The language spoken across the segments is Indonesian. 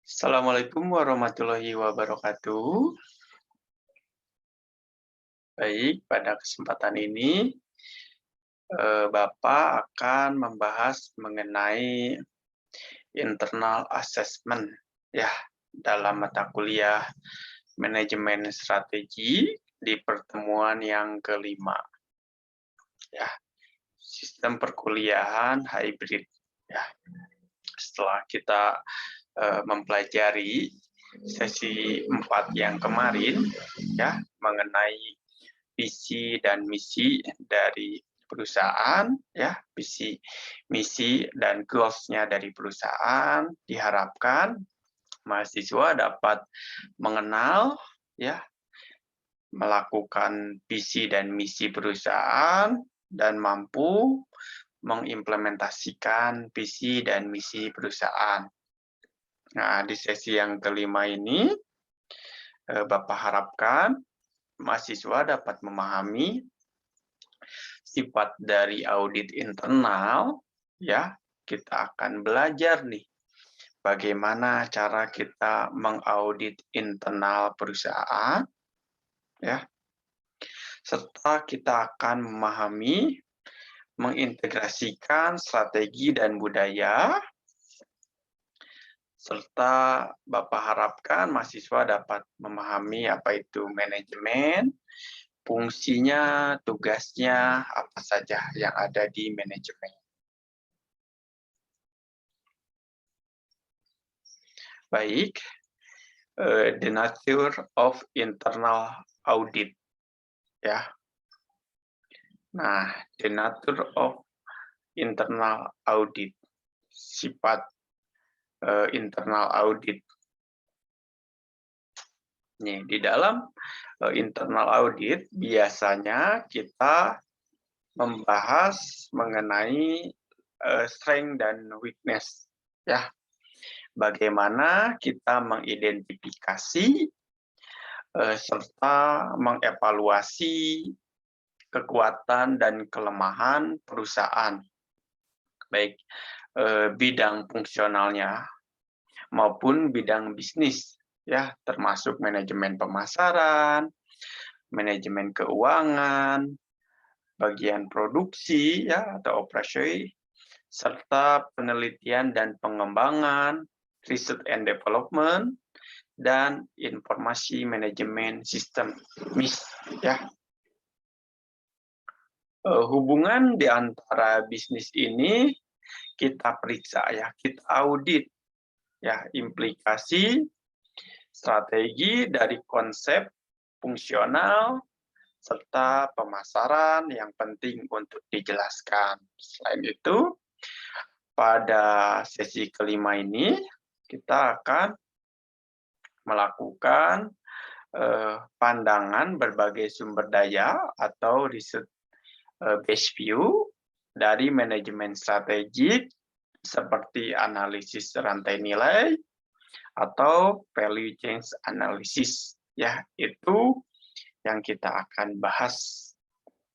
Assalamualaikum warahmatullahi wabarakatuh. Baik, pada kesempatan ini Bapak akan membahas mengenai internal assessment ya dalam mata kuliah manajemen strategi di pertemuan yang kelima ya, sistem perkuliahan hybrid ya. Setelah kita mempelajari sesi 4 yang kemarin ya mengenai visi dan misi dari perusahaan ya, visi, misi dan goals-nya dari perusahaan, diharapkan mahasiswa dapat mengenal ya, melakukan visi dan misi perusahaan dan mampu mengimplementasikan visi dan misi perusahaan. Nah, di sesi yang kelima ini Bapak harapkan mahasiswa dapat memahami sifat dari audit internal ya. Kita akan belajar nih bagaimana cara kita mengaudit internal perusahaan ya. Serta kita akan memahami mengintegrasikan strategi dan budaya, serta Bapak harapkan mahasiswa dapat memahami apa itu manajemen, fungsinya, tugasnya, apa saja yang ada di manajemen. Baik, the nature of internal audit ya. Nah, the nature of internal audit, sifat internal audit. Nih, di dalam internal audit biasanya kita membahas mengenai strength dan weakness ya. Bagaimana kita mengidentifikasi serta mengevaluasi kekuatan dan kelemahan perusahaan, baik bidang fungsionalnya maupun bidang bisnis ya, termasuk manajemen pemasaran, manajemen keuangan, bagian produksi ya atau operasi, serta penelitian dan pengembangan, research and development, dan informasi manajemen sistem MIS ya. Hubungan di antara bisnis ini kita periksa ya, kita audit ya, implikasi strategi dari konsep fungsional serta pemasaran yang penting untuk dijelaskan. Selain itu, pada sesi kelima ini kita akan melakukan pandangan berbagai sumber daya atau riset base view dari manajemen strategik seperti analisis rantai nilai atau value chain analysis ya, itu yang kita akan bahas.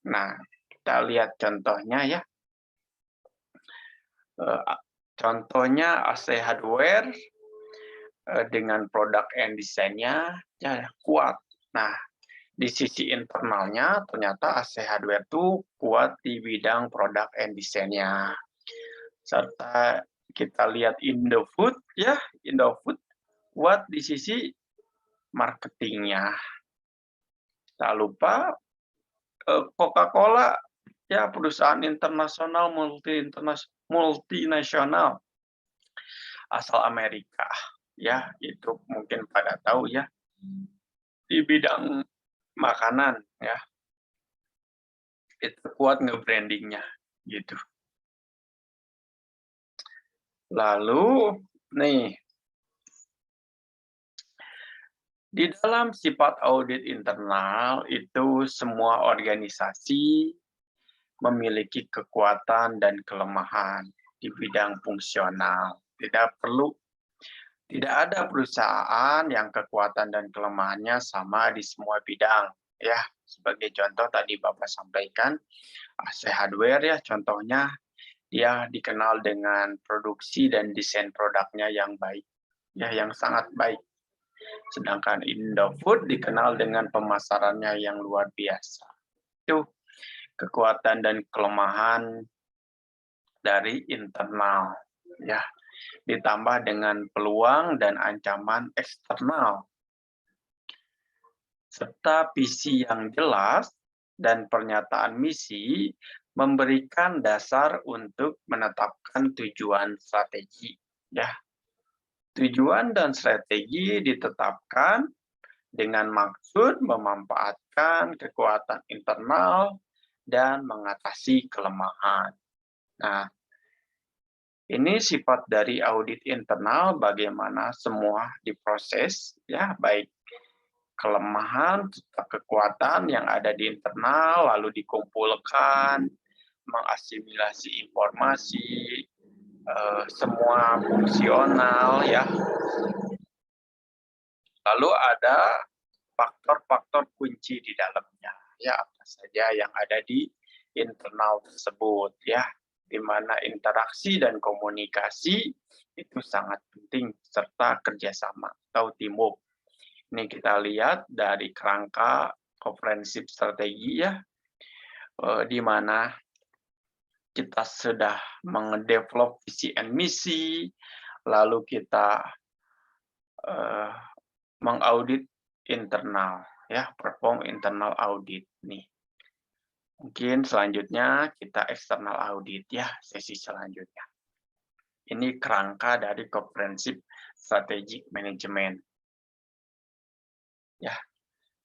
Nah, kita lihat contohnya ya. Contohnya AC Hardware dengan produk and desainnya ya kuat. Nah, di sisi internalnya ternyata AC Hardware itu kuat di bidang produk and desainnya. Serta kita lihat Indofood ya, Indofood kuat di sisi marketingnya. Tak lupa Coca-Cola ya, perusahaan internasional multinasional asal Amerika ya, itu mungkin pada tahu ya, di bidang makanan ya, itu kuat nge-brandingnya gitu. Lalu nih, di dalam sifat audit internal itu semua organisasi memiliki kekuatan dan kelemahan di bidang fungsional. Tidak ada perusahaan yang kekuatan dan kelemahannya sama di semua bidang. Ya, sebagai contoh tadi Bapak sampaikan, AC Hardware ya contohnya, dia dikenal dengan produksi dan desain produknya yang baik. ya yang sangat baik. Sedangkan Indofood dikenal dengan pemasarannya yang luar biasa. Itu kekuatan dan kelemahan dari internal, ya, ditambah dengan peluang dan ancaman eksternal, serta visi yang jelas dan pernyataan misi memberikan dasar untuk menetapkan tujuan strategi. Ya, tujuan dan strategi ditetapkan dengan maksud memanfaatkan kekuatan internal dan mengatasi kelemahan. Nah, ini sifat dari audit internal bagaimana semua diproses, ya, baik kelemahan, kekuatan yang ada di internal, lalu dikumpulkan, mengasimilasi informasi, semua fungsional, ya. Lalu ada faktor-faktor kunci di dalamnya, ya, apa saja yang ada di internal tersebut, ya, di mana interaksi dan komunikasi itu sangat penting, serta kerjasama atau teamwork. Ini kita lihat dari kerangka komprehensif strategi, ya, di mana kita sudah mendevelop visi and misi, lalu kita mengaudit internal, ya, perform internal audit nih. Mungkin selanjutnya kita eksternal audit, ya, sesi selanjutnya. Ini kerangka dari komprehensif strategic management. Ya.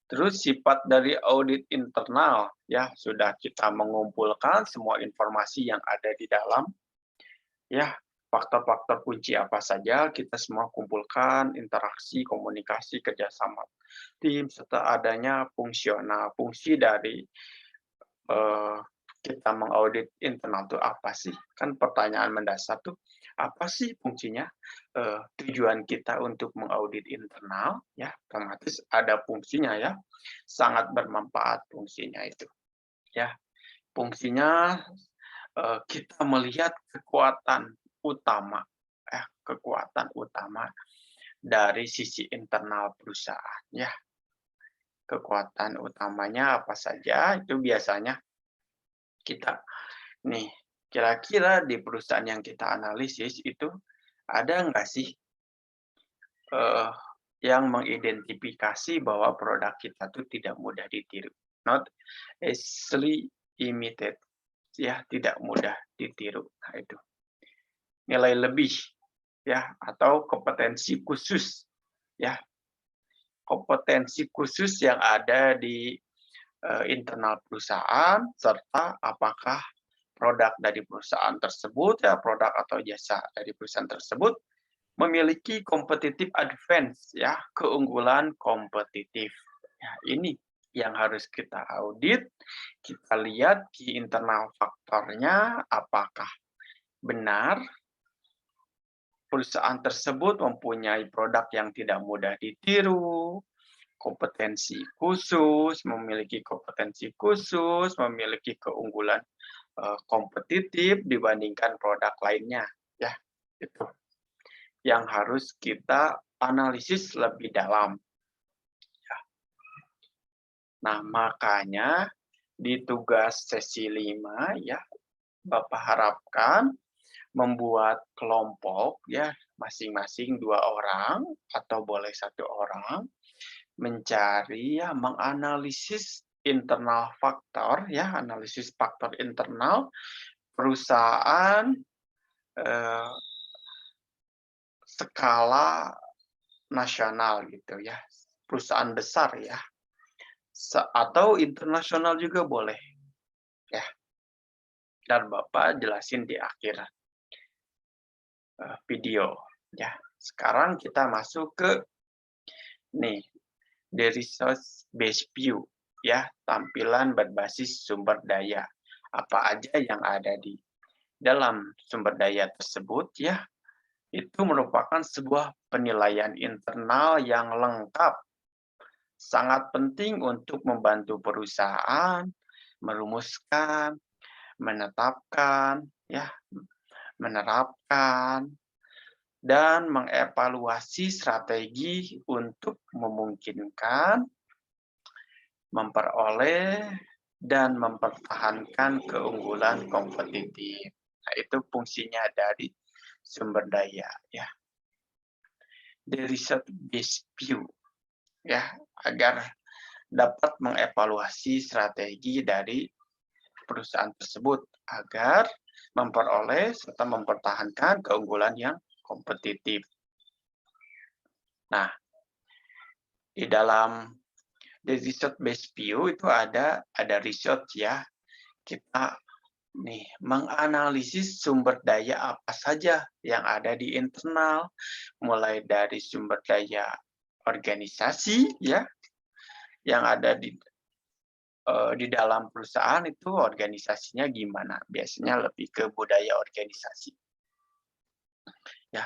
Terus sifat dari audit internal, ya, sudah kita mengumpulkan semua informasi yang ada di dalam, ya, faktor-faktor kunci apa saja kita semua kumpulkan, interaksi, komunikasi, kerjasama tim, serta adanya fungsional. Fungsi dari kita mengaudit internal itu apa sih? Kan pertanyaan mendasar tuh, apa sih fungsinya? Tujuan kita untuk mengaudit internal, ya, otomatis ada fungsinya, ya, sangat bermanfaat fungsinya itu, ya. Fungsinya kita melihat kekuatan utama, kekuatan utama dari sisi internal perusahaan, ya. Kekuatan utamanya apa saja itu biasanya kita nih, kira-kira di perusahaan yang kita analisis itu ada nggak sih yang mengidentifikasi bahwa produk kita tuh tidak mudah ditiru, not easily imitated, ya, tidak mudah ditiru. Nah, itu nilai lebih, ya, atau kompetensi khusus, ya, kompetensi khusus yang ada di internal perusahaan, serta apakah produk dari perusahaan tersebut, ya, produk atau jasa dari perusahaan tersebut memiliki competitive advantage, ya, keunggulan kompetitif. Ya, ini yang harus kita audit, kita lihat di internal faktornya apakah benar perusahaan tersebut mempunyai produk yang tidak mudah ditiru, kompetensi khusus, memiliki kompetensi khusus, memiliki keunggulan kompetitif dibandingkan produk lainnya, ya, itu yang harus kita analisis lebih dalam. Ya. Nah, makanya di tugas sesi 5, ya, Bapak harapkan membuat kelompok, ya, masing-masing 2 orang atau boleh 1 orang mencari, ya, menganalisis internal faktor, ya, analisis faktor internal perusahaan skala nasional gitu, ya, perusahaan besar, ya, atau internasional juga boleh, ya. Dan Bapak jelasin di akhir video, ya. Sekarang kita masuk ke nih, the resource based view, ya, tampilan berbasis sumber daya. Apa aja yang ada di dalam sumber daya tersebut, ya, itu merupakan sebuah penilaian internal yang lengkap. Sangat penting untuk membantu perusahaan merumuskan, menetapkan, ya, menerapkan dan mengevaluasi strategi untuk memungkinkan, memperoleh, dan mempertahankan keunggulan kompetitif. Nah, itu fungsinya dari sumber daya ya. The research based view ya, agar dapat mengevaluasi strategi dari perusahaan tersebut agar memperoleh serta mempertahankan keunggulan yang kompetitif. Nah, di dalam the research based view itu ada research ya. Kita nih menganalisis sumber daya apa saja yang ada di internal, mulai dari sumber daya organisasi ya, yang ada di dalam perusahaan itu organisasinya gimana. Biasanya lebih ke budaya organisasi. Ya,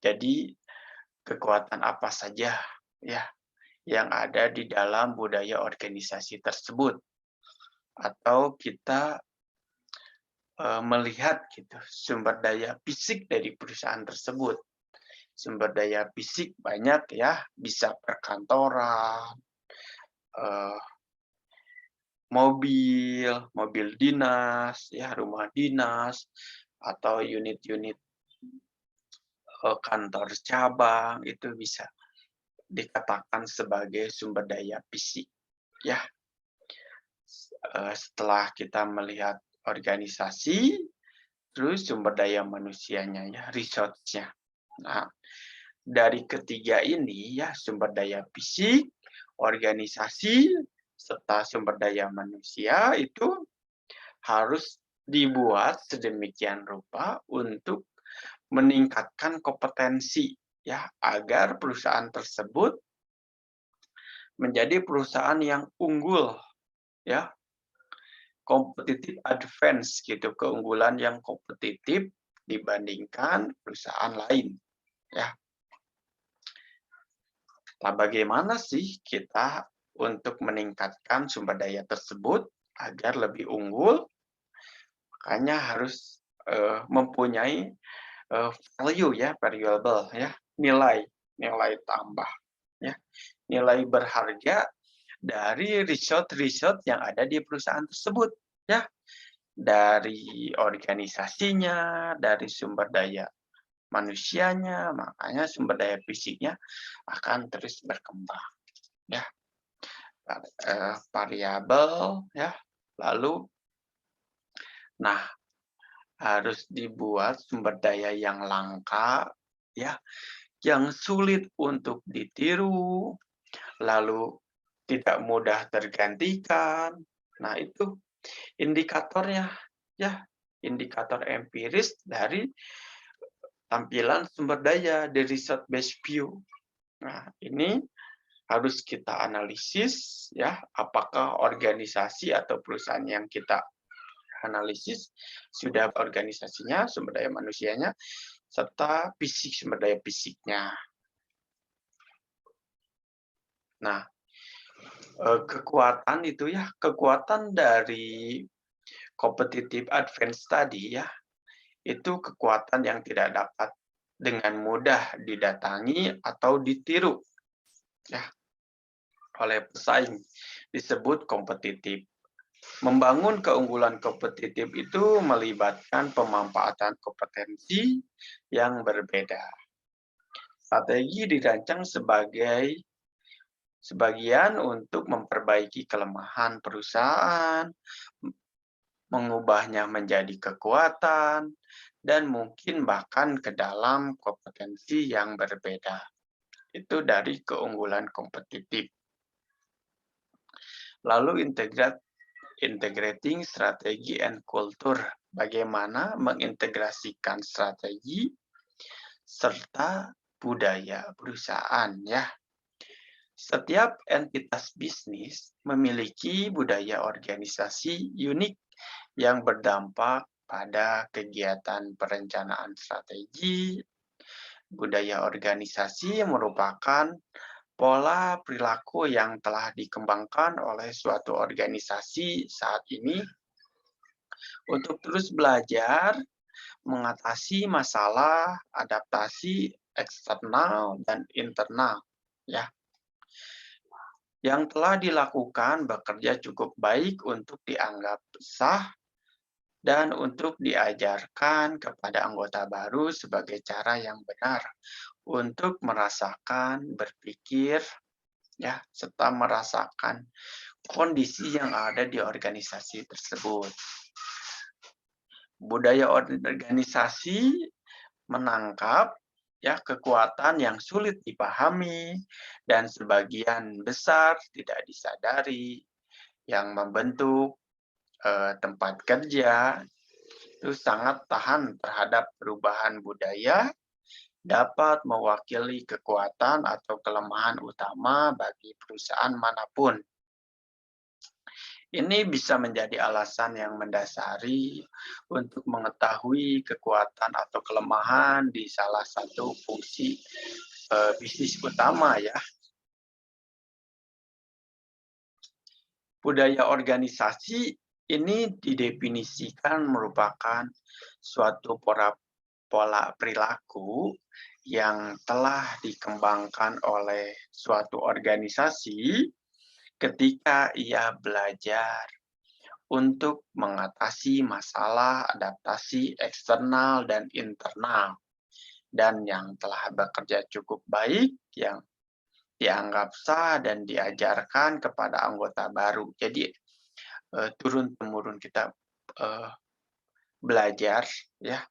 jadi kekuatan apa saja ya yang ada di dalam budaya organisasi tersebut, atau kita melihat gitu sumber daya fisik dari perusahaan tersebut. Sumber daya fisik banyak ya, bisa perkantoran, mobil dinas, ya rumah dinas, atau unit-unit kantor cabang, itu bisa dikatakan sebagai sumber daya fisik ya. Setelah kita melihat organisasi, terus sumber daya manusianya ya, resource-nya. Nah, dari ketiga ini ya, sumber daya fisik, organisasi, serta sumber daya manusia itu harus dibuat sedemikian rupa untuk meningkatkan kompetensi ya, agar perusahaan tersebut menjadi perusahaan yang unggul ya, competitive advance gitu, keunggulan yang kompetitif dibandingkan perusahaan lain ya. Nah, bagaimana sih kita untuk meningkatkan sumber daya tersebut agar lebih unggul? Makanya harus mempunyai value ya, valuable ya, nilai tambah ya, nilai berharga dari riset-riset yang ada di perusahaan tersebut ya, dari organisasinya, dari sumber daya manusianya, makanya sumber daya fisiknya akan terus berkembang ya. Variabel ya, lalu nah harus dibuat sumber daya yang langka ya, yang sulit untuk ditiru, lalu tidak mudah tergantikan. Nah, itu indikatornya ya, indikator empiris dari tampilan sumber daya di research based view. Nah, ini harus kita analisis ya, apakah organisasi atau perusahaan yang kita analisis sudah organisasinya, sumber daya manusianya, serta fisik, sumber daya fisiknya. Nah, kekuatan itu ya, kekuatan dari competitive advance tadi ya, itu kekuatan yang tidak dapat dengan mudah didatangi atau ditiru ya oleh pesaing, disebut kompetitif. Membangun keunggulan kompetitif itu melibatkan pemanfaatan kompetensi yang berbeda. Strategi dirancang sebagian untuk memperbaiki kelemahan perusahaan, mengubahnya menjadi kekuatan, dan mungkin bahkan ke dalam kompetensi yang berbeda. Itu dari keunggulan kompetitif. Lalu integrating strategi and culture. Bagaimana mengintegrasikan strategi serta budaya perusahaan ya. Setiap entitas bisnis memiliki budaya organisasi unik yang berdampak pada kegiatan perencanaan strategi. Budaya organisasi merupakan pola perilaku yang telah dikembangkan oleh suatu organisasi saat ini untuk terus belajar, mengatasi masalah, adaptasi eksternal dan internal, ya. Yang telah dilakukan bekerja cukup baik untuk dianggap sah dan untuk diajarkan kepada anggota baru sebagai cara yang benar untuk merasakan, berpikir, ya, serta merasakan kondisi yang ada di organisasi tersebut. Budaya organisasi menangkap ya kekuatan yang sulit dipahami dan sebagian besar tidak disadari yang membentuk tempat kerja itu sangat tahan terhadap perubahan budaya, dapat mewakili kekuatan atau kelemahan utama bagi perusahaan manapun. Ini bisa menjadi alasan yang mendasari untuk mengetahui kekuatan atau kelemahan di salah satu fungsi bisnis utama ya. Budaya organisasi ini didefinisikan merupakan suatu pola perilaku yang telah dikembangkan oleh suatu organisasi ketika ia belajar untuk mengatasi masalah adaptasi eksternal dan internal, dan yang telah bekerja cukup baik, yang dianggap sah dan diajarkan kepada anggota baru. Jadi turun-temurun kita belajar ya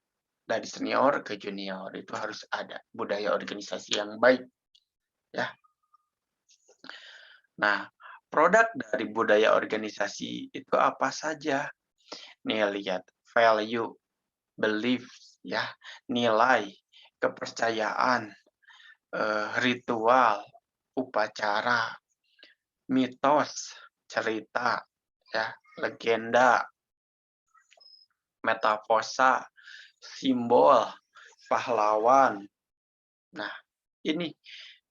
dari senior ke junior, itu harus ada budaya organisasi yang baik ya. Nah, produk dari budaya organisasi itu apa saja? Nih lihat, value, belief, ya, nilai, kepercayaan, ritual, upacara, mitos, cerita, ya, legenda, metafosa, simbol, pahlawan. Nah, ini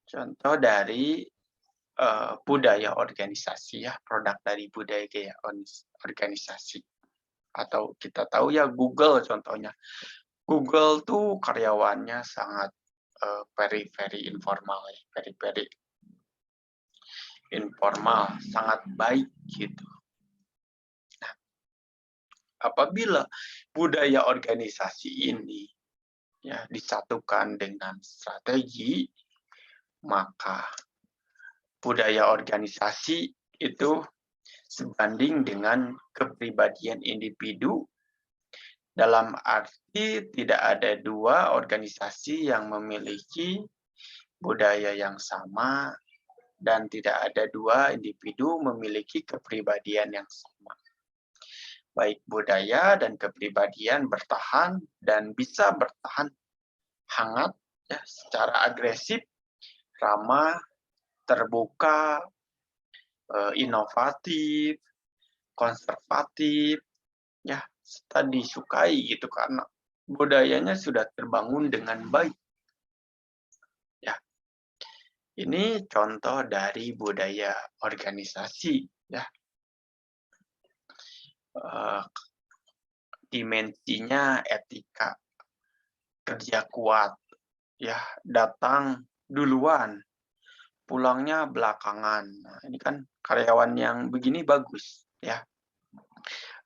contoh dari budaya organisasi ya, produk dari budaya organisasi. Atau kita tahu ya Google contohnya. Google tuh karyawannya sangat very informal ya, very informal, sangat baik gitu. Nah, apabila budaya organisasi ini ya disatukan dengan strategi, maka budaya organisasi itu sebanding dengan kepribadian individu, dalam arti tidak ada dua organisasi yang memiliki budaya yang sama dan tidak ada dua individu memiliki kepribadian yang sama. Baik budaya dan kepribadian bertahan dan bisa bertahan hangat ya, secara agresif, ramah, terbuka, inovatif, konservatif, ya, serta disukai gitu karena budayanya sudah terbangun dengan baik. Ya. Ini contoh dari budaya organisasi ya. Dimensinya etika, kerja kuat, ya, datang duluan, pulangnya belakangan. Nah, ini kan karyawan yang begini bagus ya.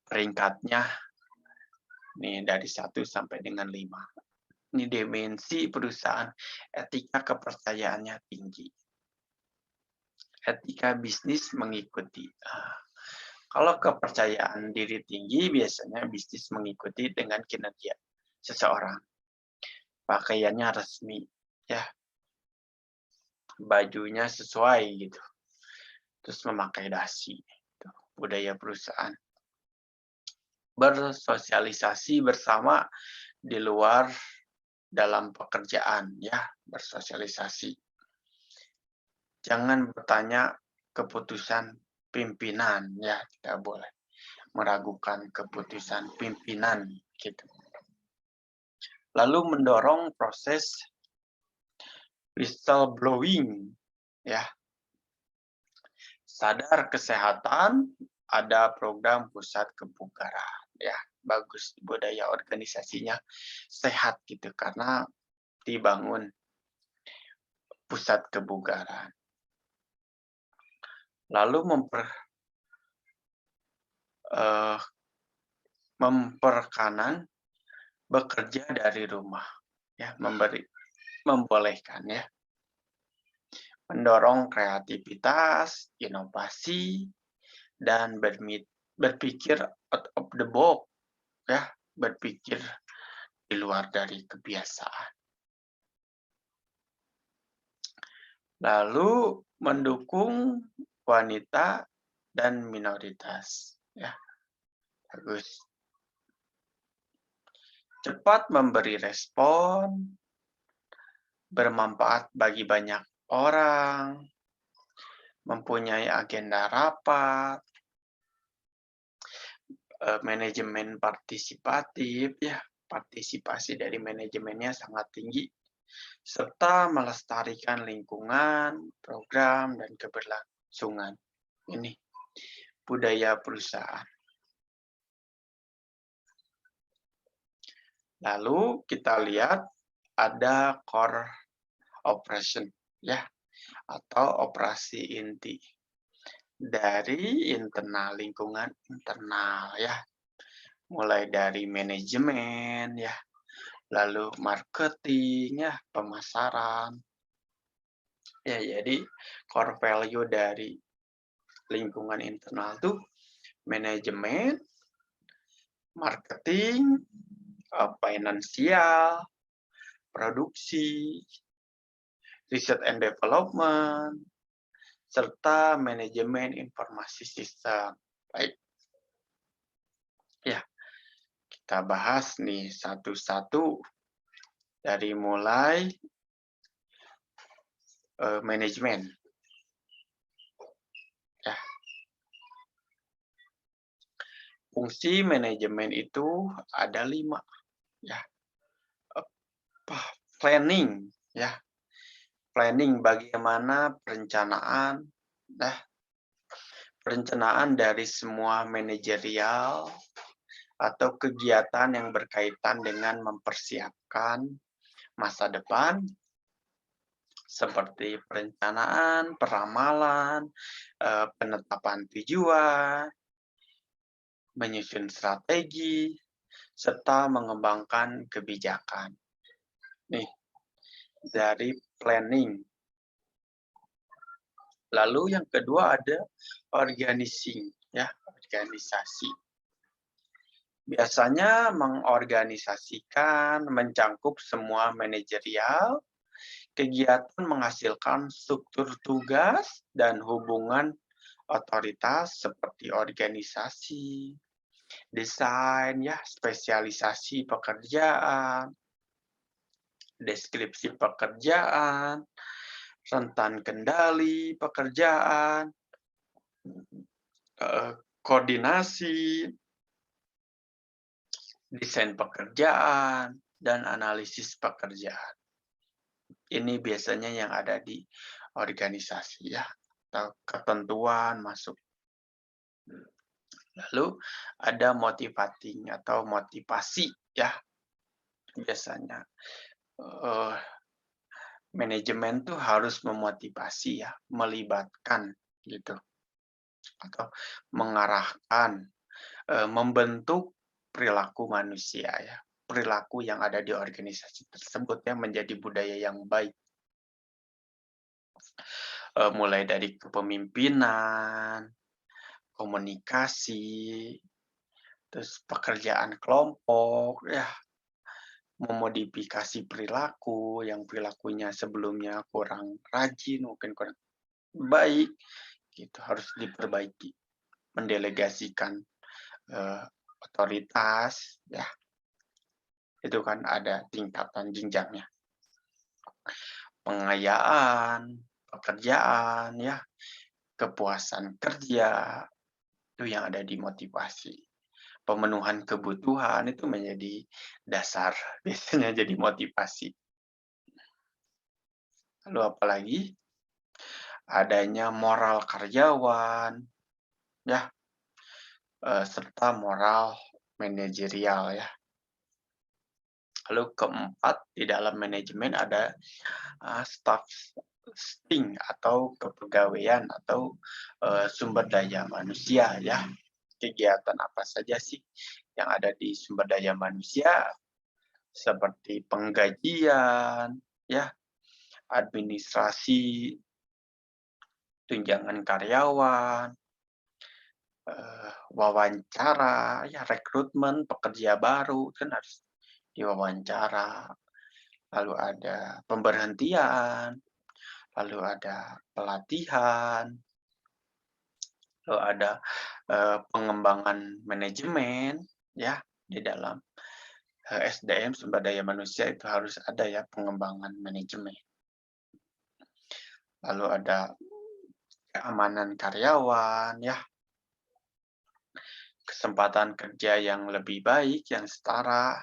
Peringkatnya nih dari 1 sampai dengan 5. Ini dimensi perusahaan, etika kepercayaannya tinggi. Etika bisnis mengikuti. Kalau kepercayaan diri tinggi, biasanya bisnis mengikuti dengan kinerja seseorang. Pakaiannya resmi, ya. Bajunya sesuai gitu. Terus memakai dasi. Gitu. Budaya perusahaan. Bersosialisasi bersama di luar dalam pekerjaan, ya, bersosialisasi. Jangan bertanya keputusan pimpinan, ya, tidak boleh meragukan keputusan pimpinan, gitu. Lalu mendorong proses whistleblowing, ya. Sadar kesehatan, ada program pusat kebugaran, ya. bagus, budaya organisasinya sehat gitu karena dibangun pusat kebugaran. Lalu eee, memperkanan bekerja dari rumah, ya, membolehkan ya, mendorong kreativitas, inovasi, dan berpikir out of the box ya, berpikir di luar dari kebiasaan. Lalu mendukung wanita dan minoritas, ya, bagus. Cepat memberi respon, bermanfaat bagi banyak orang, mempunyai agenda rapat, manajemen partisipatif, ya, partisipasi dari manajemennya sangat tinggi, serta melestarikan lingkungan, program, dan keberlangsungan. Ini budaya perusahaan. Lalu kita lihat ada core operation, ya, atau operasi inti dari internal, lingkungan internal, ya, mulai dari manajemen, ya, lalu marketing, ya, pemasaran. Ya, jadi core value dari lingkungan internal tuh manajemen, marketing, finansial, produksi, research and development, serta manajemen informasi sistem. Baik, ya, kita bahas nih satu-satu dari mulai manajemen. Ya, fungsi manajemen itu ada 5, ya. Planning, ya. Planning bagaimana perencanaan, nah, perencanaan dari semua manajerial atau kegiatan yang berkaitan dengan mempersiapkan masa depan, seperti perencanaan, peramalan, penetapan tujuan, menyusun strategi, serta mengembangkan kebijakan. Nih, dari planning. Lalu yang kedua ada organizing, ya, organisasi. Biasanya mengorganisasikan, mencangkup semua manajerial, kegiatan menghasilkan struktur tugas dan hubungan otoritas seperti organisasi, desain, ya, spesialisasi pekerjaan, deskripsi pekerjaan, rentan kendali pekerjaan, koordinasi, desain pekerjaan, dan analisis pekerjaan. Ini biasanya yang ada di organisasi, ya, atau ketentuan masuk. Lalu ada motivating atau motivasi, ya, biasanya manajemen tuh harus memotivasi, ya, melibatkan gitu, atau mengarahkan, membentuk perilaku manusia, ya, perilaku yang ada di organisasi tersebut, ya, menjadi budaya yang baik. Mulai dari kepemimpinan, komunikasi, terus pekerjaan kelompok, ya, memodifikasi perilaku yang perilakunya sebelumnya kurang rajin, mungkin kurang baik, gitu, harus diperbaiki. Mendelegasikan otoritas, ya, itu kan ada tingkatan jenjangnya. Pengayaan pekerjaan, ya, kepuasan kerja, itu yang ada di motivasi. Pemenuhan kebutuhan itu menjadi dasar, biasanya jadi motivasi. Lalu apalagi? Adanya moral karyawan, ya, serta moral manajerial ya. Lalu keempat, di dalam manajemen ada staffing atau kepegawaian atau sumber daya manusia ya. Kegiatan apa saja sih yang ada di sumber daya manusia seperti penggajian, ya, administrasi, tunjangan karyawan, wawancara, ya, rekrutmen pekerja baru kan harus diwawancara, lalu ada pemberhentian, lalu ada pelatihan, lalu ada pengembangan manajemen, ya, di dalam SDM, sumber daya manusia itu harus ada ya pengembangan manajemen. Lalu ada keamanan karyawan, ya, kesempatan kerja yang lebih baik, yang setara,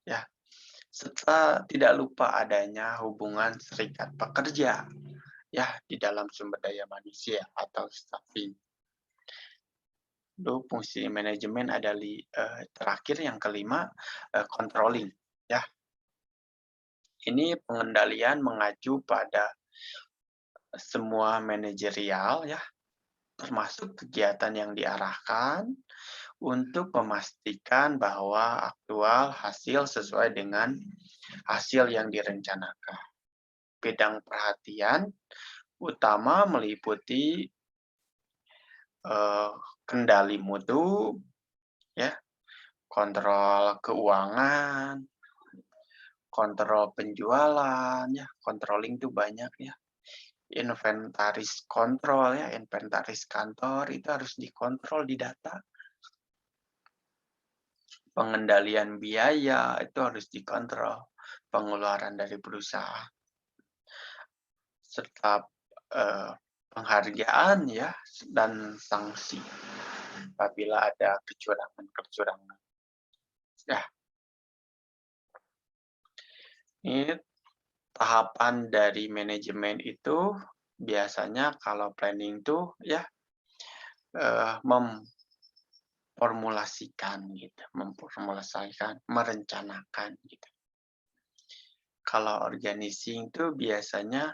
ya, serta tidak lupa adanya hubungan serikat pekerja, ya, di dalam sumber daya manusia atau staffing. Lalu fungsi manajemen ada terakhir yang kelima, controlling, ya. Ini pengendalian mengacu pada semua manajerial ya, termasuk kegiatan yang diarahkan untuk memastikan bahwa aktual hasil sesuai dengan hasil yang direncanakan. Bidang perhatian utama meliputi kendali mutu, ya, kontrol keuangan, kontrol penjualan, ya, controlling itu banyak ya. Inventaris kontrol ya, inventaris kantor itu harus dikontrol di data. Pengendalian biaya itu harus dikontrol, pengeluaran dari perusahaan. Serta penghargaan ya dan sanksi apabila ada kecurangan. Ya. Ini tahapan dari manajemen itu biasanya kalau planning itu ya memformulasikan, merencanakan gitu. Kalau organizing itu biasanya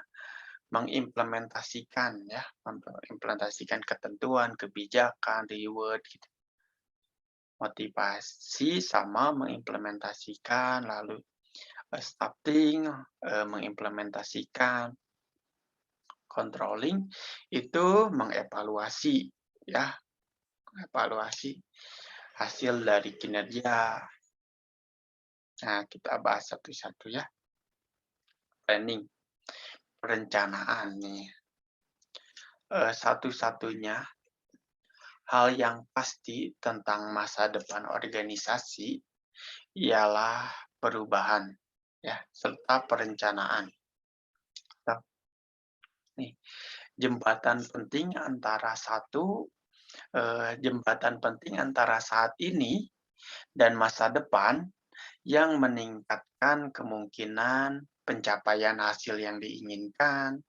mengimplementasikan ya, mengimplementasikan ketentuan, kebijakan, reward gitu. Motivasi sama mengimplementasikan, lalu staffing mengimplementasikan, controlling itu mengevaluasi ya, evaluasi hasil dari kinerja. Nah, kita bahas satu-satu ya. Planning, perencanaan nih. Satu-satunya hal yang pasti tentang masa depan organisasi ialah perubahan ya, serta perencanaan. Nih, jembatan penting antara saat ini dan masa depan yang meningkatkan kemungkinan pencapaian hasil yang diinginkan.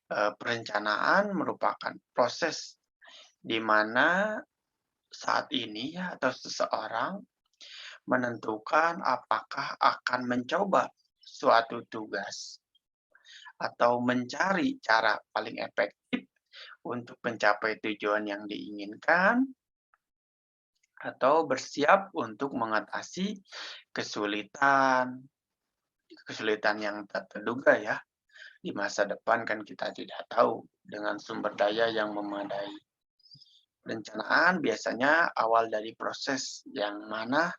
Perencanaan merupakan proses di mana saat ini ya, atau seseorang menentukan apakah akan mencoba suatu tugas atau mencari cara paling efektif untuk mencapai tujuan yang diinginkan, atau bersiap untuk mengatasi kesulitan yang tak terduga ya. Di masa depan kan kita tidak tahu dengan sumber daya yang memadai. Perencanaan biasanya awal dari proses yang mana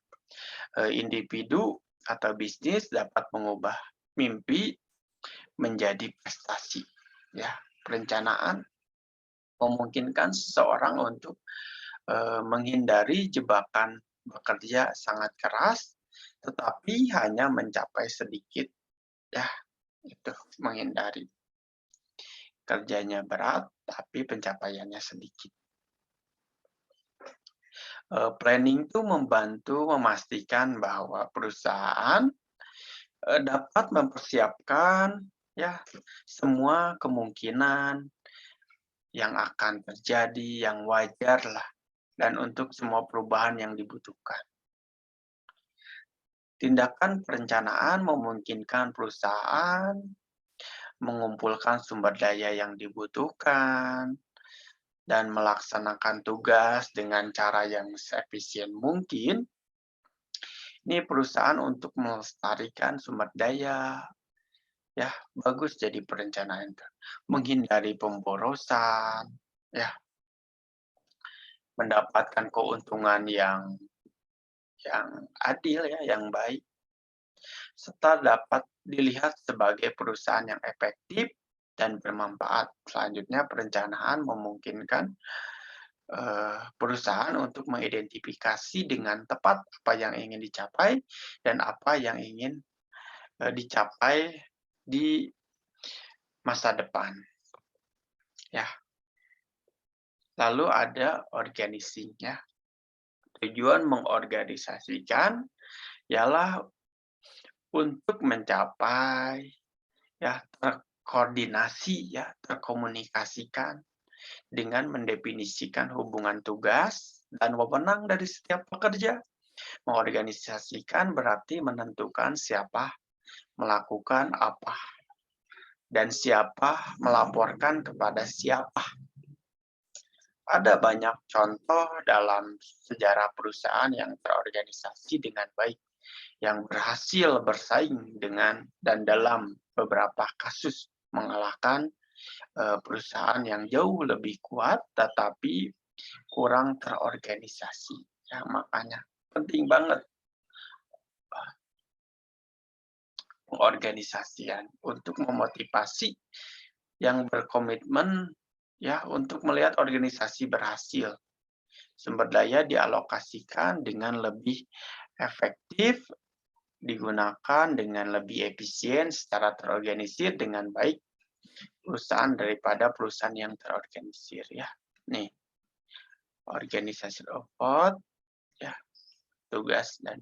individu atau bisnis dapat mengubah mimpi menjadi prestasi. Ya, perencanaan memungkinkan seseorang untuk menghindari jebakan bekerja sangat keras, tetapi hanya mencapai sedikit. Ya, itu menghindari kerjanya berat, tapi pencapaiannya sedikit. Planning itu membantu memastikan bahwa perusahaan dapat mempersiapkan ya semua kemungkinan yang akan terjadi, yang wajar lah dan untuk semua perubahan yang dibutuhkan. Tindakan perencanaan memungkinkan perusahaan mengumpulkan sumber daya yang dibutuhkan dan melaksanakan tugas dengan cara yang seefisien mungkin. Ini perusahaan untuk melestarikan sumber daya, ya bagus jadi perencanaan itu. Menghindari pemborosan, ya mendapatkan keuntungan yang adil ya, yang baik, serta dapat dilihat sebagai perusahaan yang efektif dan bermanfaat. Selanjutnya, perencanaan memungkinkan perusahaan untuk mengidentifikasi dengan tepat apa yang ingin dicapai dan apa yang ingin dicapai di masa depan. Ya, lalu ada organisasinya. Tujuan mengorganisasikan ialah untuk mencapai ya terkoordinasi ya terkomunikasikan dengan mendefinisikan hubungan tugas dan wewenang dari setiap pekerja. Mengorganisasikan berarti menentukan siapa melakukan apa dan siapa melaporkan kepada siapa. Ada banyak contoh dalam sejarah perusahaan yang terorganisasi dengan baik, yang berhasil bersaing dengan dan dalam beberapa kasus mengalahkan perusahaan yang jauh lebih kuat tetapi kurang terorganisasi. Ya, makanya penting banget pengorganisasian untuk memotivasi yang berkomitmen ya untuk melihat organisasi berhasil. Sumber daya dialokasikan dengan lebih efektif, digunakan dengan lebih efisien secara terorganisir dengan baik perusahaan daripada perusahaan yang terorganisir ya. Nih, organisasi robot ya, tugas dan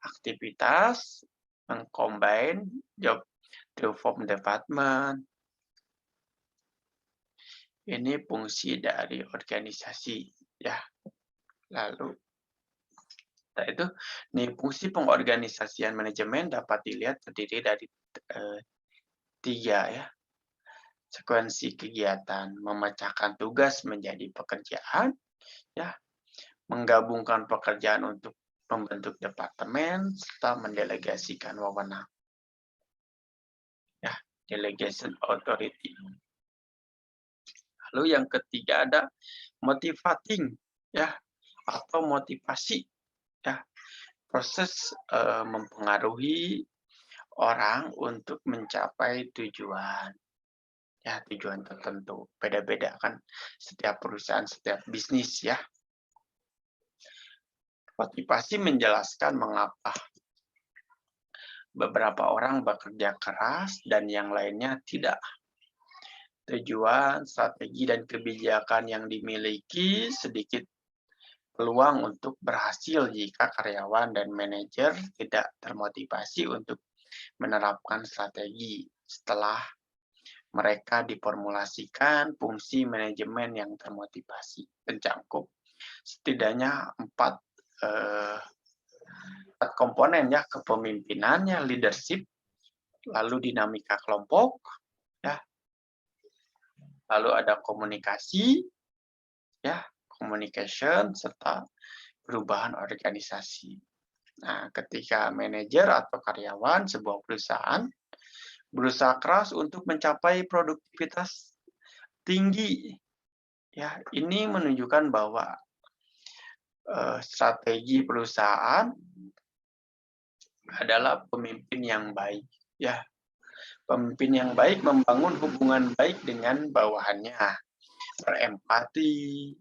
aktivitas mengcombine job to form department. Ini fungsi dari organisasi ya. Lalu setelah itu nih fungsi pengorganisasian manajemen dapat dilihat terdiri dari 3 ya. Sekuensi kegiatan, memecahkan tugas menjadi pekerjaan ya, menggabungkan pekerjaan untuk membentuk departemen serta mendelegasikan wewenang. Ya, delegation authority. Lalu yang ketiga ada motivating ya atau motivasi ya. Proses mempengaruhi orang untuk mencapai tujuan. Ya, tujuan tertentu. Beda-beda kan setiap perusahaan, setiap bisnis ya. Motivasi menjelaskan mengapa beberapa orang bekerja keras dan yang lainnya tidak. Tujuan, strategi, dan kebijakan yang dimiliki sedikit peluang untuk berhasil jika karyawan dan manajer tidak termotivasi untuk menerapkan strategi. Setelah mereka diformulasikan, fungsi manajemen yang termotivasi mencakup setidaknya 4 komponen ya, kepemimpinannya, leadership, lalu dinamika kelompok, ya, lalu ada komunikasi, ya, communication, serta perubahan organisasi. Nah, ketika manajer atau karyawan sebuah perusahaan berusaha keras untuk mencapai produktivitas tinggi, ya, ini menunjukkan bahwa strategi perusahaan adalah pemimpin yang baik, ya. Pemimpin yang baik membangun hubungan baik dengan bawahannya, berempati,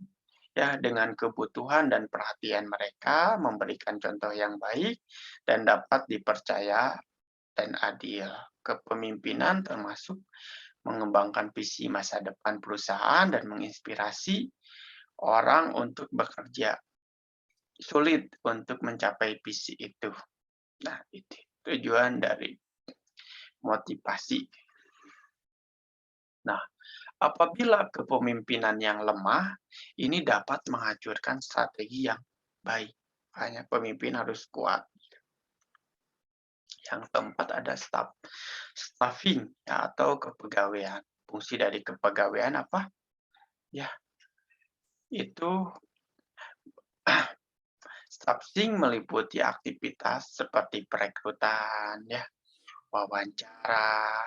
ya, dengan kebutuhan dan perhatian mereka, memberikan contoh yang baik dan dapat dipercaya dan adil. Kepemimpinan termasuk mengembangkan visi masa depan perusahaan dan menginspirasi orang untuk bekerja sulit untuk mencapai visi itu. Nah, itu tujuan dari motivasi. Nah, Apabila kepemimpinan yang lemah, ini dapat menghancurkan strategi yang baik. Hanya pemimpin harus kuat. Yang keempat ada staffing ya, atau kepegawaian. Fungsi dari kepegawaian apa? Ya, itu staffing meliputi aktivitas seperti perekrutan, ya, wawancara,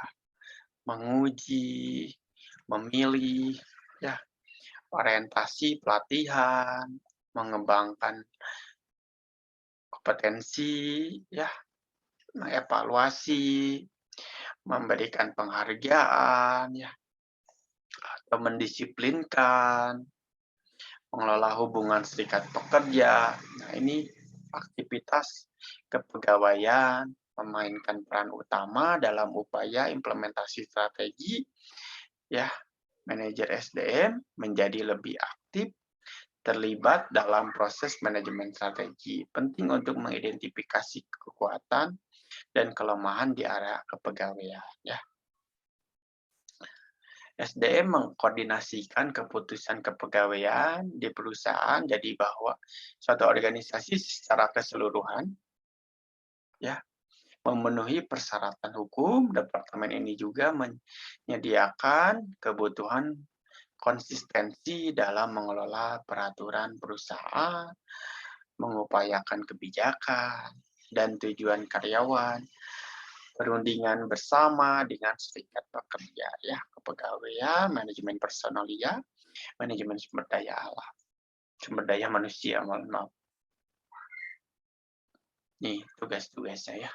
menguji, memilih, ya, orientasi pelatihan, mengembangkan kompetensi, ya, mengevaluasi, memberikan penghargaan, ya, atau mendisiplinkan, mengelola hubungan serikat pekerja. Nah, ini aktivitas kepegawaian memainkan peran utama dalam upaya implementasi strategi, ya, manajer SDM menjadi lebih aktif terlibat dalam proses manajemen strategi. Penting untuk mengidentifikasi kekuatan dan kelemahan di area kepegawaian, ya. SDM mengkoordinasikan keputusan kepegawaian di perusahaan, jadi bahwa suatu organisasi secara keseluruhan, ya, memenuhi persyaratan hukum. Departemen ini juga menyediakan kebutuhan konsistensi dalam mengelola peraturan perusahaan, mengupayakan kebijakan dan tujuan karyawan, perundingan bersama dengan serikat pekerja, ya, kepegawaian, manajemen personalia, manajemen sumber daya manusia, mohon maaf. Nih tugas-tugasnya, ya.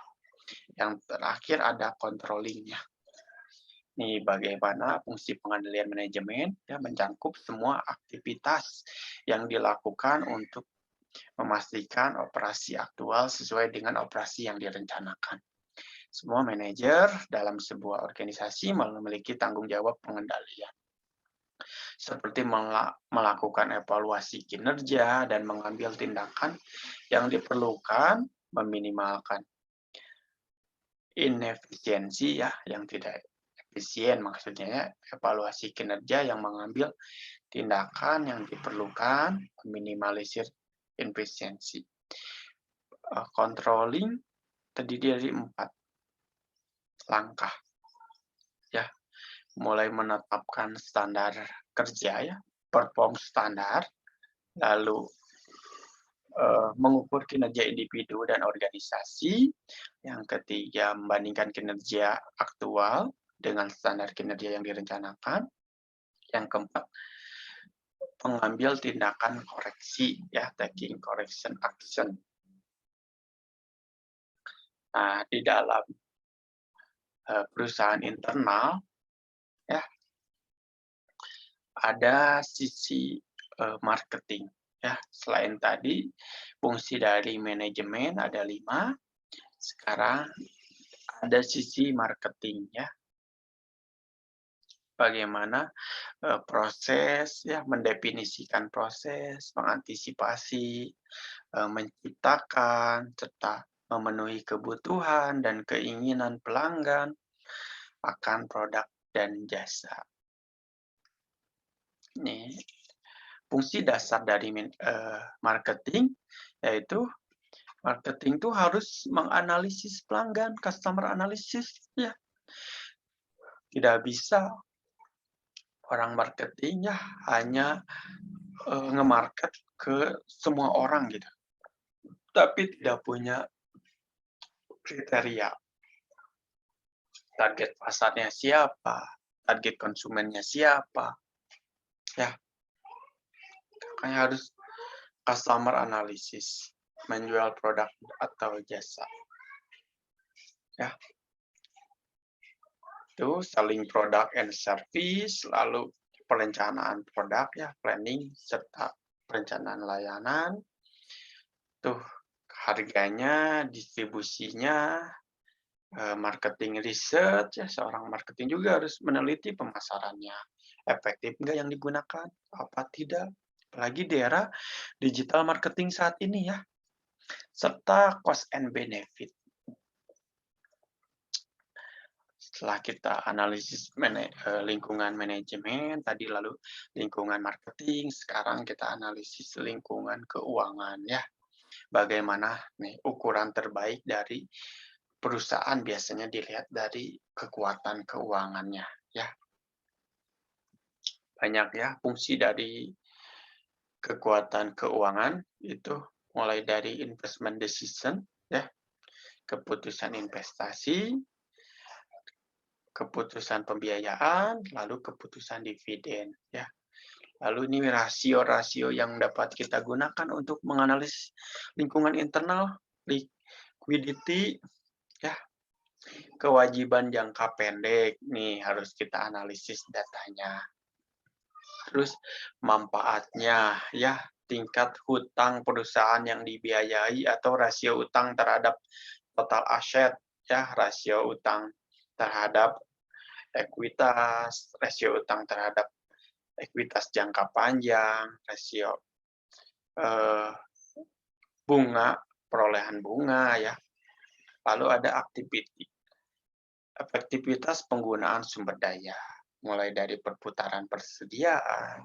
Yang terakhir ada controllingnya. Nih bagaimana fungsi pengendalian manajemen, ya, mencakup semua aktivitas yang dilakukan untuk memastikan operasi aktual sesuai dengan operasi yang direncanakan. Semua manajer dalam sebuah organisasi memiliki tanggung jawab pengendalian, seperti melakukan evaluasi kinerja dan mengambil tindakan yang diperlukan meminimalkan inefisiensi, ya, yang tidak efisien, maksudnya, ya, evaluasi kinerja yang mengambil tindakan yang diperlukan meminimalisir inefisiensi. Controlling terdiri dari 4 langkah, ya, mulai menetapkan standar kerja, ya, perform standar, lalu mengukur kinerja individu dan organisasi. Yang ketiga, membandingkan kinerja aktual dengan standar kinerja yang direncanakan. Yang keempat, mengambil tindakan koreksi, ya, taking correction action. Nah, di dalam perusahaan internal, ya, ada sisi marketing, ya. Selain tadi fungsi dari manajemen ada 5, sekarang ada sisi marketing, ya. Bagaimana proses, ya, mendefinisikan proses, mengantisipasi, menciptakan, serta memenuhi kebutuhan dan keinginan pelanggan akan produk dan jasa. Ini fungsi dasar dari marketing, yaitu marketing itu harus menganalisis pelanggan, customer analysis, ya. Tidak bisa orang marketing, ya, hanya nge-market ke semua orang gitu, tapi tidak punya kriteria. Target pasarnya siapa, target konsumennya siapa, ya. Makanya harus customer analysis, menjual produk atau jasa, ya. Itu selling product and service, lalu perencanaan produk, ya, planning, serta perencanaan layanan. Tuh harganya, distribusinya, marketing research, ya, seorang marketing juga harus meneliti pemasarannya. Efektif nggak yang digunakan, apa tidak. Apalagi di era digital marketing saat ini, ya. Serta cost and benefit. Setelah kita analisis lingkungan manajemen tadi, lalu lingkungan marketing, sekarang kita analisis lingkungan keuangan ya. Bagaimana nih ukuran terbaik dari perusahaan biasanya dilihat dari kekuatan keuangannya ya. Banyak ya fungsi dari kekuatan keuangan itu mulai dari investment decision ya, keputusan investasi, keputusan pembiayaan, lalu keputusan dividen ya. Lalu ini rasio-rasio yang dapat kita gunakan untuk menganalisis lingkungan internal, liquidity ya, kewajiban jangka pendek nih harus kita analisis datanya. Terus manfaatnya ya, tingkat hutang perusahaan yang dibiayai atau rasio utang terhadap total aset ya, rasio utang terhadap ekuitas, rasio utang terhadap ekuitas jangka panjang, rasio bunga, perolehan bunga ya. Lalu ada efektivitas penggunaan sumber daya, mulai dari perputaran persediaan,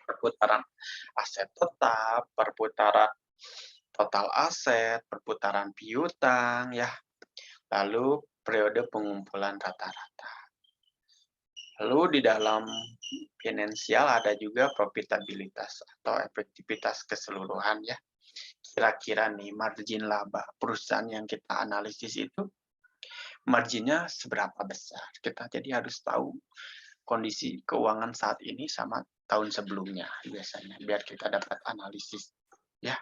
perputaran aset tetap, perputaran total aset, perputaran piutang ya. Lalu periode pengumpulan rata-rata. Lalu di dalam finansial ada juga profitabilitas atau efektivitas keseluruhan ya. Kira-kira nih margin laba perusahaan yang kita analisis itu marginnya seberapa besar. Kita jadi harus tahu kondisi keuangan saat ini sama tahun sebelumnya biasanya biar kita dapat analisis ya.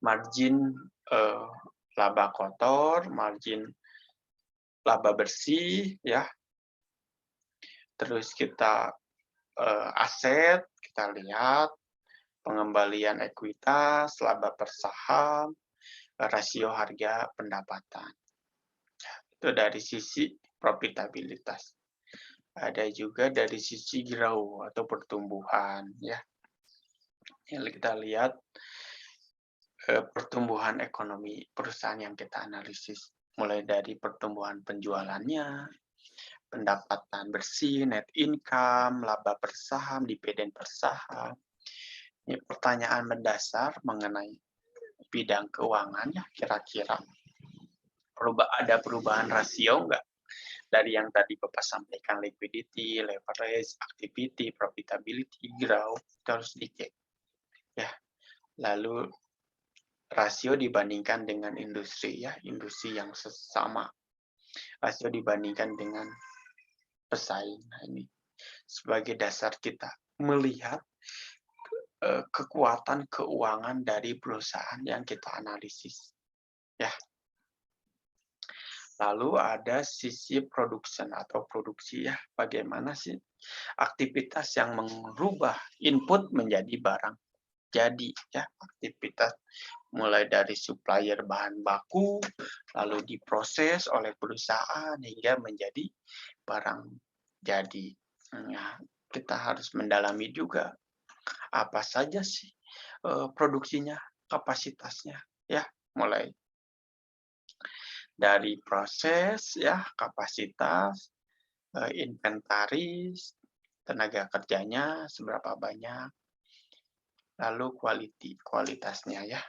Margin laba kotor, margin laba bersih ya. Terus kita aset, kita lihat pengembalian ekuitas, laba per saham, rasio harga pendapatan. Itu dari sisi profitabilitas. Ada juga dari sisi growth atau pertumbuhan ya. Yang kita lihat pertumbuhan ekonomi perusahaan yang kita analisis, mulai dari pertumbuhan penjualannya, pendapatan bersih, net income, laba per saham, dividen per saham. Ini pertanyaan mendasar mengenai bidang keuangan ya, kira-kira ada perubahan rasio enggak dari yang tadi Bapak sampaikan, liquidity, leverage, activity, profitability, growth, itu harus dicek ya. Lalu rasio dibandingkan dengan industri ya, industri yang sesama. Rasio dibandingkan dengan pesaing. Nah, ini sebagai dasar kita melihat kekuatan keuangan dari perusahaan yang kita analisis. Ya. Lalu ada sisi production atau produksi ya, bagaimana sih aktivitas yang merubah input menjadi barang jadi ya, aktivitas mulai dari supplier bahan baku, lalu diproses oleh perusahaan hingga menjadi barang jadi. Nah, kita harus mendalami juga apa saja sih produksinya, kapasitasnya ya, mulai dari proses ya, kapasitas, inventaris, tenaga kerjanya seberapa banyak, lalu kualitasnya ya.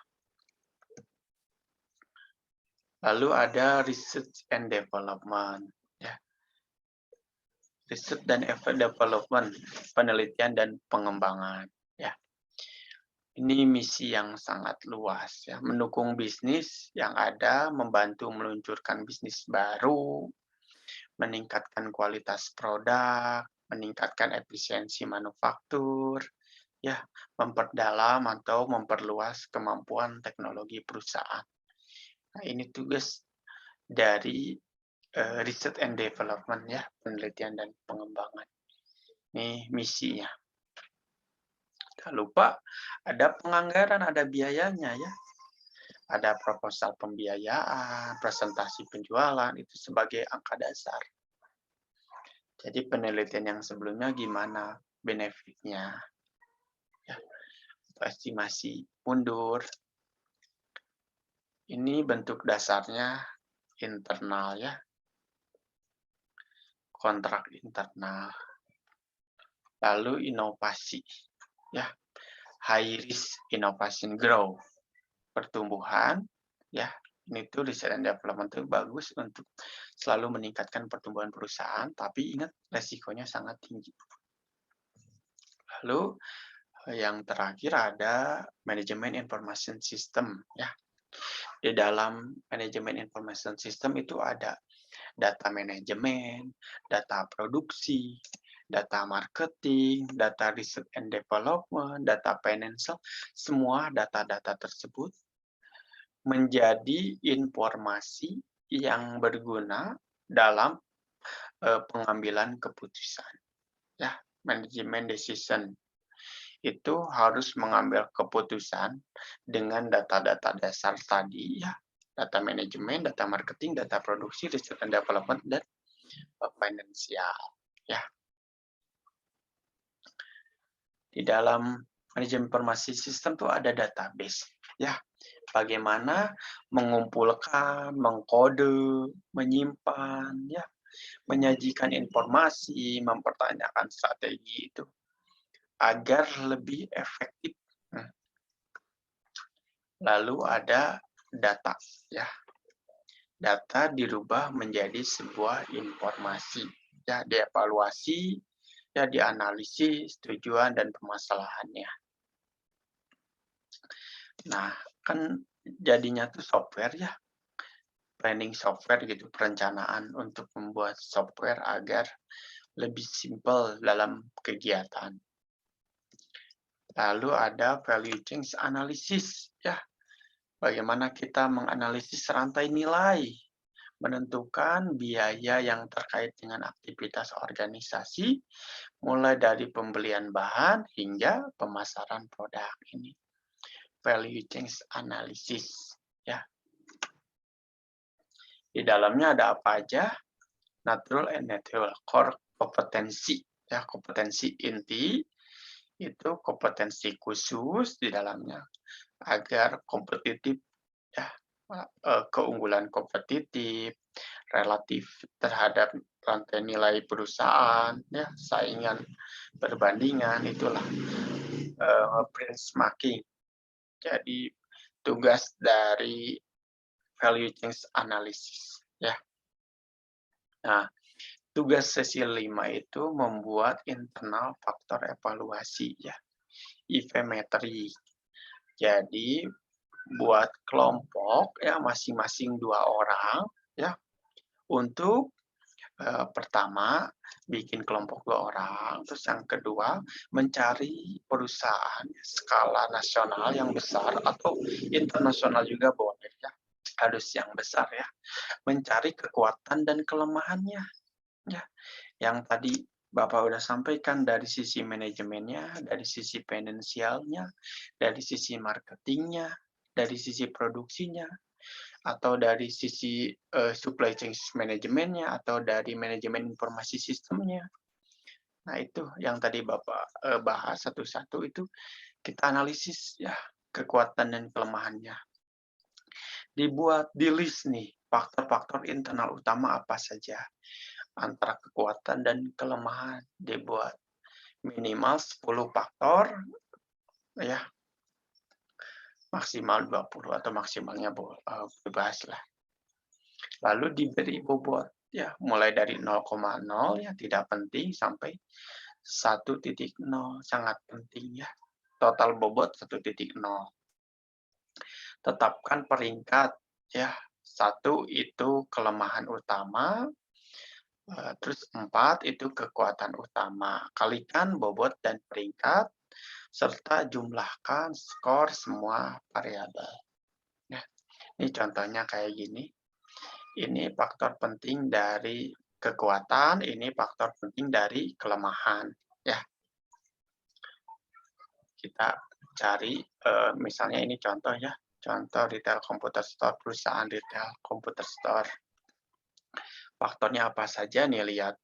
Lalu ada research and development ya. Research dan development, penelitian dan pengembangan ya. Ini misi yang sangat luas ya, mendukung bisnis yang ada, membantu meluncurkan bisnis baru, meningkatkan kualitas produk, meningkatkan efisiensi manufaktur, ya, memperdalam atau memperluas kemampuan teknologi perusahaan. Nah, ini tugas dari research and development ya, penelitian dan pengembangan. Ini misinya. Jangan lupa ada penganggaran, ada biayanya ya. Ada proposal pembiayaan, presentasi penjualan, itu sebagai angka dasar. Jadi penelitian yang sebelumnya gimana benefitnya, ya, estimasi mundur. Ini bentuk dasarnya internal ya. kontrak internal. Lalu inovasi, ya, high risk innovation growth, pertumbuhan, ya, ini tuh research and development itu bagus untuk selalu meningkatkan pertumbuhan perusahaan, tapi ingat resikonya sangat tinggi. Lalu yang terakhir ada manajemen information system, ya. Di dalam manajemen information system itu ada data manajemen, data produksi, data marketing, data research and development, data financial, semua data-data tersebut menjadi informasi yang berguna dalam pengambilan keputusan. Ya, manajemen decision itu harus mengambil keputusan dengan data-data dasar tadi, ya, data manajemen, data marketing, data produksi, research and development, dan finansial, ya. Di dalam manajemen informasi sistem tuh ada database, ya. Bagaimana mengumpulkan, mengkode, menyimpan, ya, menyajikan informasi, mempertanyakan strategi itu agar lebih efektif. Lalu ada data, ya. Data dirubah menjadi sebuah informasi, ya, dievaluasi, ya, dianalisis tujuan dan permasalahannya. Nah, kan jadinya tuh software, ya, planning software gitu, perencanaan untuk membuat software agar lebih simpel dalam kegiatan. Lalu ada value chain analysis, ya, bagaimana kita menganalisis rantai nilai, menentukan biaya yang terkait dengan aktivitas organisasi, mulai dari pembelian bahan hingga pemasaran produk ini. Value chain analysis, ya. Di dalamnya ada apa aja? Natural and natural core kompetensi, ya, kompetensi inti itu kompetensi khusus di dalamnya agar kompetitif, ya, keunggulan kompetitif, relatif terhadap rantai nilai perusahaan, ya, saingan, perbandingan, itulah benchmarking. Jadi tugas dari value chain analysis, ya. Nah, tugas sesi 5 itu membuat internal faktor evaluasi, ya, evaluametry. Jadi buat kelompok, ya, masing-masing 2 orang, ya, untuk pertama bikin kelompok 2 orang, terus yang kedua mencari perusahaan skala nasional yang besar atau internasional juga boleh, ya, harus yang besar, ya, mencari kekuatan dan kelemahannya, ya, yang tadi Bapak udah sampaikan dari sisi manajemennya, dari sisi finansialnya, dari sisi marketingnya, dari sisi produksinya, atau dari sisi supply chain manajemennya, atau dari manajemen informasi sistemnya. Nah, itu yang tadi Bapak bahas satu-satu itu kita analisis, ya, kekuatan dan kelemahannya. Dibuat di list nih, faktor-faktor internal utama apa saja antara kekuatan dan kelemahan, dibuat minimal 10 faktor, ya, maksimal 20 atau maksimalnya bebas lah. Lalu diberi bobot, ya, mulai dari 0,0, ya, tidak penting, sampai 1,0 sangat penting, ya. Total bobot 1,0. Tetapkan peringkat, ya. 1 itu kelemahan utama, terus 4 itu kekuatan utama. Kalikan bobot dan peringkat, serta jumlahkan skor semua variabel. Nah, ini contohnya kayak gini. Ini faktor penting dari kekuatan, ini faktor penting dari kelemahan, ya. Kita cari, misalnya ini contoh, ya, contoh retail computer store, perusahaan retail computer store. Faktornya apa saja nih, lihat.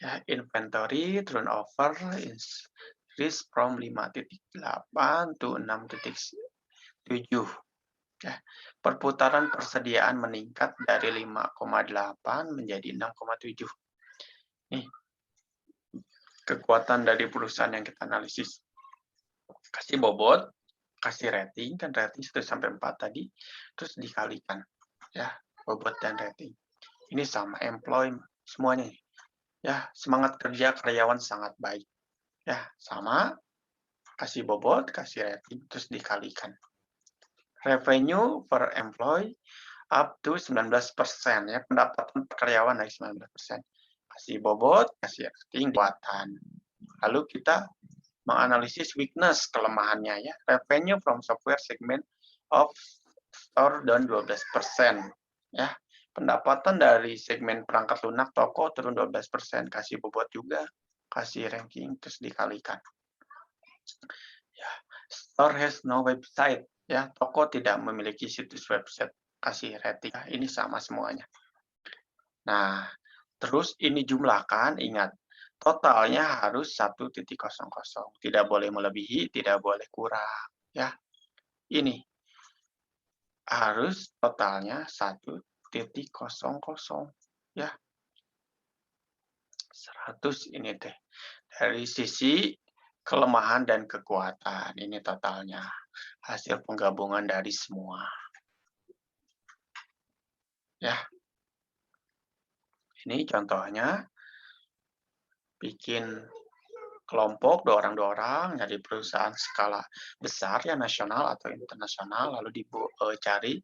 Ya, inventory turnover increase from 5,8 to 6,7. Ya, perputaran persediaan meningkat dari 5,8 menjadi 6,7. Nih, kekuatan dari perusahaan yang kita analisis. Kasih bobot, kasih rating, kan rating 1 sampai 4 tadi, terus dikalikan, ya, bobot dan rating. Ini sama employee semuanya, ya, semangat kerja karyawan sangat baik. Ya, sama, kasih bobot, kasih rating, terus dikalikan. Revenue per employee up to 19%, ya, pendapatan per karyawan naik 19%. Kasih bobot, kasih rating, kekuatan. Lalu kita menganalisis weakness, kelemahannya, ya. Revenue from software segment of store down 12%, ya. Pendapatan dari segmen perangkat lunak toko turun 12%, kasih bobot juga, kasih ranking, terus dikalikan. Ya, store has no website, ya. Toko tidak memiliki situs website, kasih rating. Ini sama semuanya. Nah, terus ini jumlahkan, ingat, totalnya harus 1,00, tidak boleh melebihi, tidak boleh kurang, ya. Ini harus totalnya 1,00, ya. 100 ini deh. Dari sisi kelemahan dan kekuatan, ini totalnya. Hasil penggabungan dari semua. Ya. Ini contohnya bikin kelompok 2 orang 2 orang dari perusahaan skala besar ya nasional atau internasional, lalu cari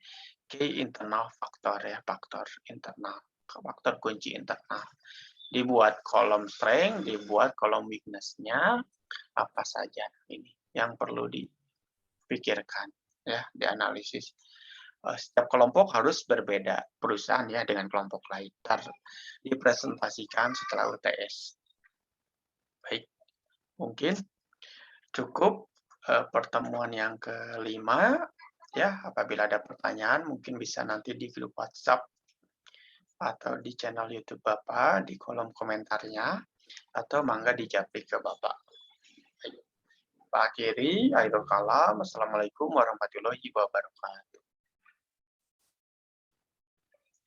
key internal factor ya, faktor internal, faktor kunci internal. Dibuat kolom strength, dibuat kolom weakness-nya, apa saja ini yang perlu dipikirkan ya, dianalisis. Setiap kelompok harus berbeda perusahaan ya dengan kelompok lain. Dipresentasikan setelah UTS. Baik, mungkin cukup pertemuan yang kelima ya. Apabila ada pertanyaan mungkin bisa nanti di grup WhatsApp atau di channel YouTube Bapak di kolom komentarnya atau mangga dijapri ke Bapak. Baik. Pak akhiri, akhirul kalam. Assalamualaikum warahmatullahi wabarakatuh.